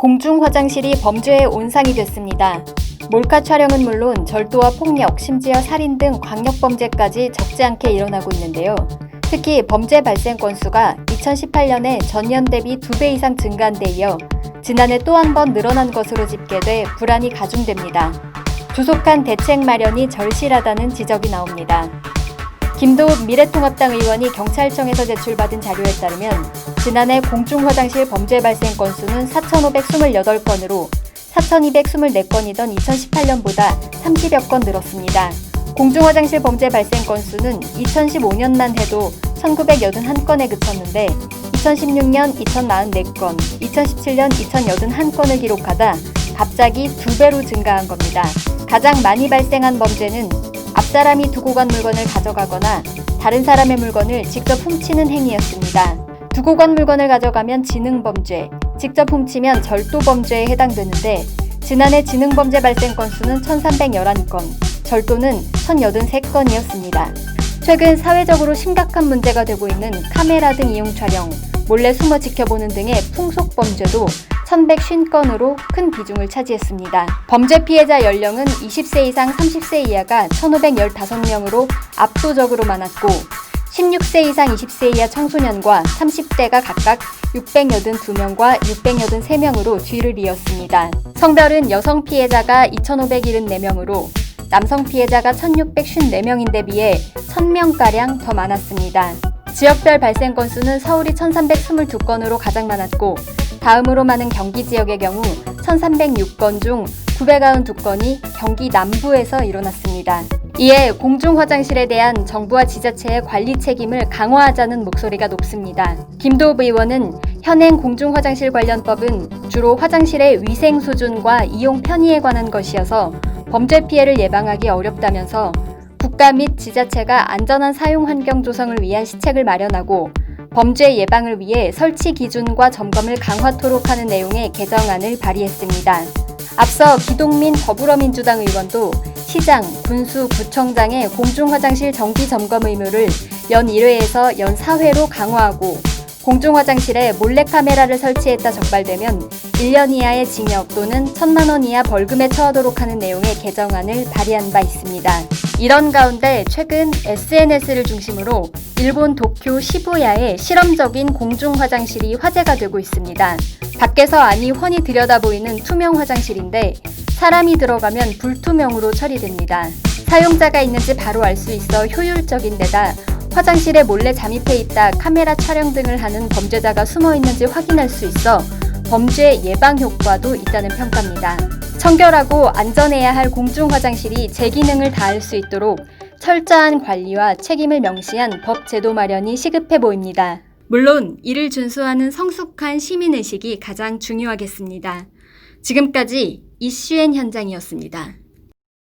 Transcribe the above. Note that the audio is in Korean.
공중 화장실이 범죄의 온상이 됐습니다. 몰카 촬영은 물론 절도와 폭력, 심지어 살인 등 광역범죄까지 적지 않게 일어나고 있는데요. 특히 범죄 발생 건수가 2018년에 전년 대비 2배 이상 증가한 데 이어 지난해 또 한 번 늘어난 것으로 집계돼 불안이 가중됩니다. 조속한 대책 마련이 절실하다는 지적이 나옵니다. 김도읍 미래통합당 의원이 경찰청에서 제출받은 자료에 따르면 지난해 공중화장실 범죄 발생 건수는 4,528건으로 4,224건이던 2018년보다 30여 건 늘었습니다. 공중화장실 범죄 발생 건수는 2015년만 해도 1,981건에 그쳤는데 2016년 2,044건, 2017년 2,081건을 기록하다 갑자기 2배로 증가한 겁니다. 가장 많이 발생한 범죄는 앞사람이 두고 간 물건을 가져가거나 다른 사람의 물건을 직접 훔치는 행위였습니다. 두고 간 물건을 가져가면 지능범죄, 직접 훔치면 절도범죄에 해당되는데 지난해 지능범죄 발생 건수는 1,311건, 절도는 1,083건이었습니다. 최근 사회적으로 심각한 문제가 되고 있는 카메라 등 이용 촬영, 몰래 숨어 지켜보는 등의 풍속범죄도 1,150건으로 큰 비중을 차지했습니다. 범죄 피해자 연령은 20세 이상 30세 이하가 1,515명으로 압도적으로 많았고 16세 이상 20세 이하 청소년과 30대가 각각 682명과 683명으로 뒤를 이었습니다. 성별은 여성 피해자가 2,574명으로 남성 피해자가 1,654명인데 비해 1,000명가량 더 많았습니다. 지역별 발생 건수는 서울이 1,322건으로 가장 많았고 다음으로 많은 경기 지역의 경우 1,306건 중 992건이 경기 남부에서 일어났습니다. 이에 공중화장실에 대한 정부와 지자체의 관리 책임을 강화하자는 목소리가 높습니다. 김도읍 의원은 현행 공중화장실 관련법은 주로 화장실의 위생 수준과 이용 편의에 관한 것이어서 범죄 피해를 예방하기 어렵다면서 국가 및 지자체가 안전한 사용 환경 조성을 위한 시책을 마련하고 범죄 예방을 위해 설치 기준과 점검을 강화토록 하는 내용의 개정안을 발의했습니다. 앞서 기동민 더불어민주당 의원도 시장, 군수, 구청장의 공중화장실 정기 점검 의무를 연 1회에서 연 4회로 강화하고 공중화장실에 몰래카메라를 설치했다 적발되면 1년 이하의 징역 또는 1,000만 원 이하 벌금에 처하도록 하는 내용의 개정안을 발의한 바 있습니다. 이런 가운데 최근 SNS를 중심으로 일본 도쿄 시부야의 실험적인 공중화장실이 화제가 되고 있습니다. 밖에서 안이 훤히 들여다보이는 투명 화장실인데 사람이 들어가면 불투명으로 처리됩니다. 사용자가 있는지 바로 알 수 있어 효율적인 데다 화장실에 몰래 잠입해 있다 카메라 촬영 등을 하는 범죄자가 숨어 있는지 확인할 수 있어 범죄 예방 효과도 있다는 평가입니다. 청결하고 안전해야 할 공중 화장실이 제 기능을 다할 수 있도록 철저한 관리와 책임을 명시한 법 제도 마련이 시급해 보입니다. 물론 이를 준수하는 성숙한 시민의식이 가장 중요하겠습니다. 지금까지 이슈엔 현장이었습니다.